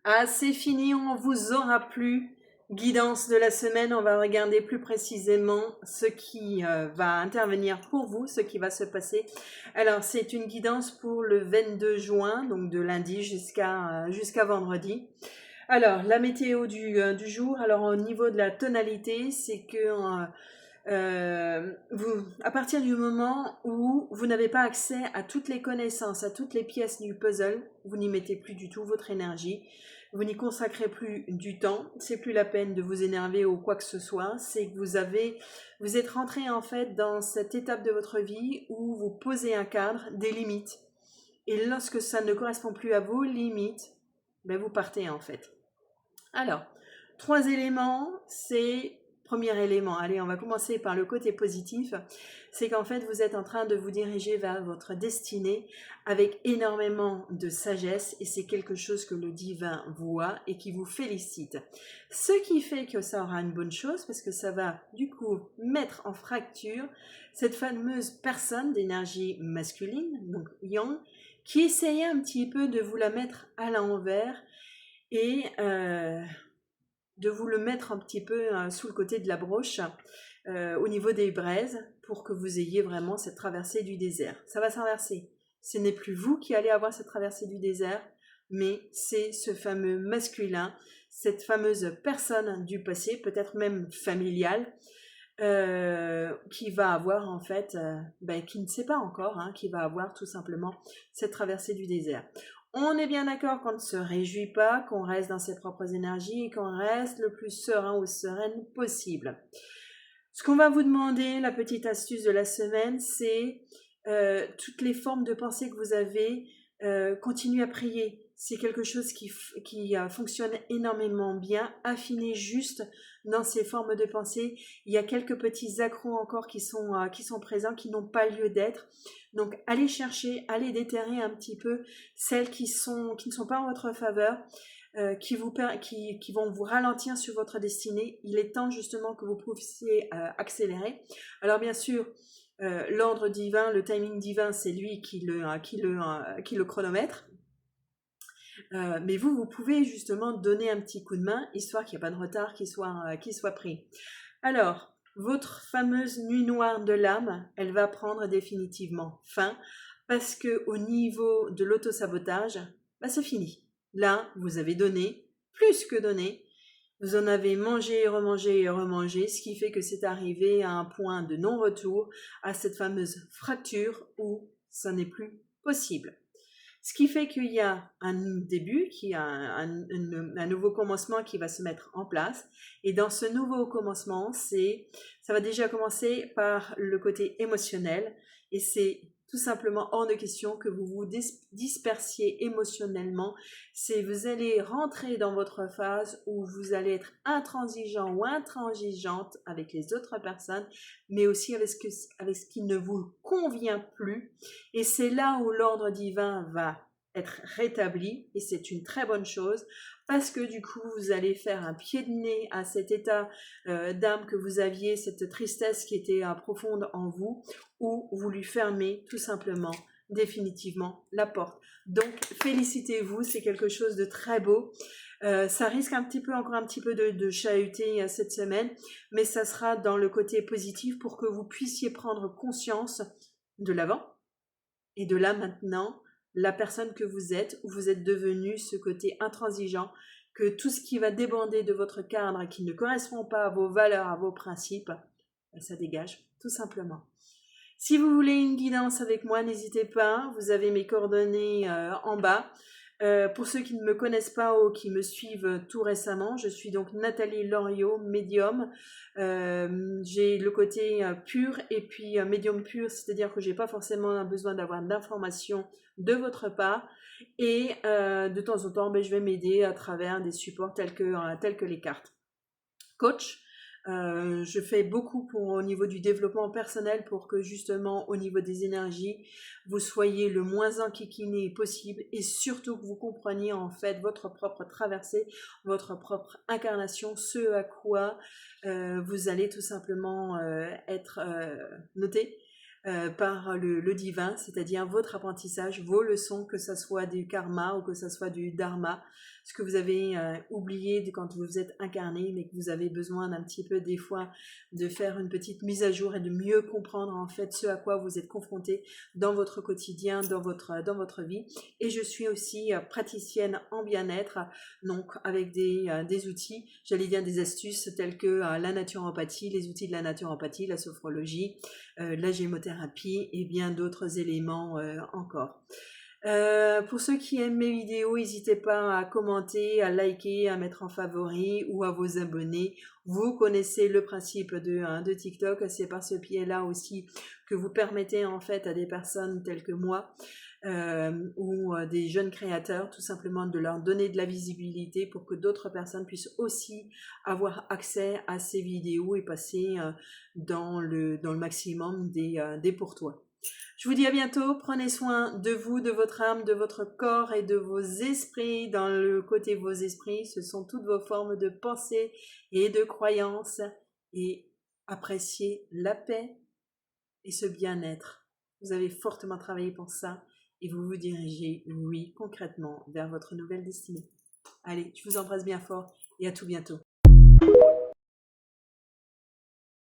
Ah, c'est fini, on vous aura plus. Guidance de la semaine, on va regarder plus précisément ce qui va intervenir pour vous, ce qui va se passer. Alors, c'est une guidance pour le 22 juin, donc de lundi jusqu'à vendredi. Alors, la météo du jour, alors au niveau de la tonalité, c'est que à partir du moment où vous n'avez pas accès à toutes les connaissances, à toutes les pièces du puzzle, vous n'y mettez plus du tout votre énergie, vous n'y consacrez plus du temps, c'est plus la peine de vous énerver ou quoi que ce soit, c'est que vous êtes rentré en fait dans cette étape de votre vie où vous posez un cadre, des limites, et lorsque ça ne correspond plus à vos limites, ben vous partez en fait. Alors, 3 éléments, c'est premier élément. Allez, on va commencer par le côté positif. C'est qu'en fait, vous êtes en train de vous diriger vers votre destinée avec énormément de sagesse et c'est quelque chose que le divin voit et qui vous félicite. Ce qui fait que ça aura une bonne chose parce que ça va du coup mettre en fracture cette fameuse personne d'énergie masculine, donc yang, qui essayait un petit peu de vous la mettre à l'envers et de vous le mettre un petit peu sous le côté de la broche au niveau des braises pour que vous ayez vraiment cette traversée du désert. Ça va s'inverser. Ce n'est plus vous qui allez avoir cette traversée du désert, mais c'est ce fameux masculin, cette fameuse personne du passé, peut-être même familiale, qui va avoir en fait, qui ne sait pas encore, qui va avoir tout simplement cette traversée du désert. On est bien d'accord qu'on ne se réjouit pas, qu'on reste dans ses propres énergies et qu'on reste le plus serein ou sereine possible. Ce qu'on va vous demander, la petite astuce de la semaine, c'est toutes les formes de pensée que vous avez, continuez à prier. C'est quelque chose qui fonctionne énormément bien. Affinez juste dans ces formes de pensée. Il y a quelques petits accros encore qui sont présents, qui n'ont pas lieu d'être. Donc, allez chercher, allez déterrer un petit peu celles qui ne sont pas en votre faveur. Qui vont vous ralentir sur votre destinée. Il est temps justement que vous puissiez accélérer. Alors bien sûr, l'ordre divin, le timing divin, c'est lui qui le chronomètre. Mais vous pouvez justement donner un petit coup de main, histoire qu'il n'y ait pas de retard qui soit pris. Alors, votre fameuse nuit noire de l'âme, elle va prendre définitivement fin, parce que au niveau de l'autosabotage, c'est fini. Là, vous avez donné, plus que donné, vous en avez mangé, remangé et remangé, ce qui fait que c'est arrivé à un point de non-retour, à cette fameuse fracture où ça n'est plus possible. Ce qui fait qu'il y a un début, qu'il y a un nouveau commencement qui va se mettre en place. Et dans ce nouveau commencement, ça va déjà commencer par le côté émotionnel. Et c'est tout simplement hors de question que vous vous dispersiez émotionnellement. C'est vous allez rentrer dans votre phase où vous allez être intransigeant ou intransigeante avec les autres personnes, mais aussi avec ce qui ne vous convient plus. Et c'est là où l'ordre divin va être rétabli, et c'est une très bonne chose, parce que du coup, vous allez faire un pied de nez à cet état d'âme que vous aviez, cette tristesse qui était profonde en vous, ou vous lui fermez tout simplement, définitivement, la porte. Donc, félicitez-vous, c'est quelque chose de très beau. Ça risque encore un petit peu de chahuter cette semaine, mais ça sera dans le côté positif pour que vous puissiez prendre conscience de l'avant et de là maintenant, la personne que vous êtes, où vous êtes devenu ce côté intransigeant, que tout ce qui va débander de votre cadre et qui ne correspond pas à vos valeurs, à vos principes, ça dégage, tout simplement. Si vous voulez une guidance avec moi, n'hésitez pas, vous avez mes coordonnées en bas. Pour ceux qui ne me connaissent pas ou qui me suivent tout récemment, je suis donc Nathalie Loriot, médium. J'ai le côté pur et puis médium pur, c'est-à-dire que j'ai pas forcément besoin d'avoir d'informations de votre part. Et de temps en temps, je vais m'aider à travers des supports tels que les cartes. Coach. Je fais beaucoup au niveau du développement personnel pour que justement au niveau des énergies, vous soyez le moins enquiquiné possible et surtout que vous compreniez en fait votre propre traversée, votre propre incarnation, ce à quoi vous allez tout simplement être noté. par le divin, c'est-à-dire votre apprentissage, vos leçons, que ce soit du karma ou que ce soit du dharma, ce que vous avez oublié quand vous êtes incarné, mais que vous avez besoin d'un petit peu des fois de faire une petite mise à jour et de mieux comprendre en fait ce à quoi vous êtes confronté dans votre quotidien, dans votre vie. Et je suis aussi praticienne en bien-être, donc avec des outils, j'allais dire des astuces telles que la naturopathie, les outils de la naturopathie, la sophrologie, la gémothérapie et bien d'autres éléments encore. Pour ceux qui aiment mes vidéos, n'hésitez pas à commenter, à liker, à mettre en favori ou à vous abonner. Vous connaissez le principe de TikTok, c'est par ce biais-là aussi que vous permettez en fait à des personnes telles que moi ou des jeunes créateurs tout simplement de leur donner de la visibilité pour que d'autres personnes puissent aussi avoir accès à ces vidéos et passer dans le maximum des pourtours. Je vous dis à bientôt, prenez soin de vous, de votre âme, de votre corps et de vos esprits. Dans le côté vos esprits, ce sont toutes vos formes de pensée et de croyances. Et appréciez la paix et ce bien-être. Vous avez fortement travaillé pour ça et vous vous dirigez, oui, concrètement, vers votre nouvelle destinée. Allez, je vous embrasse bien fort et à tout bientôt.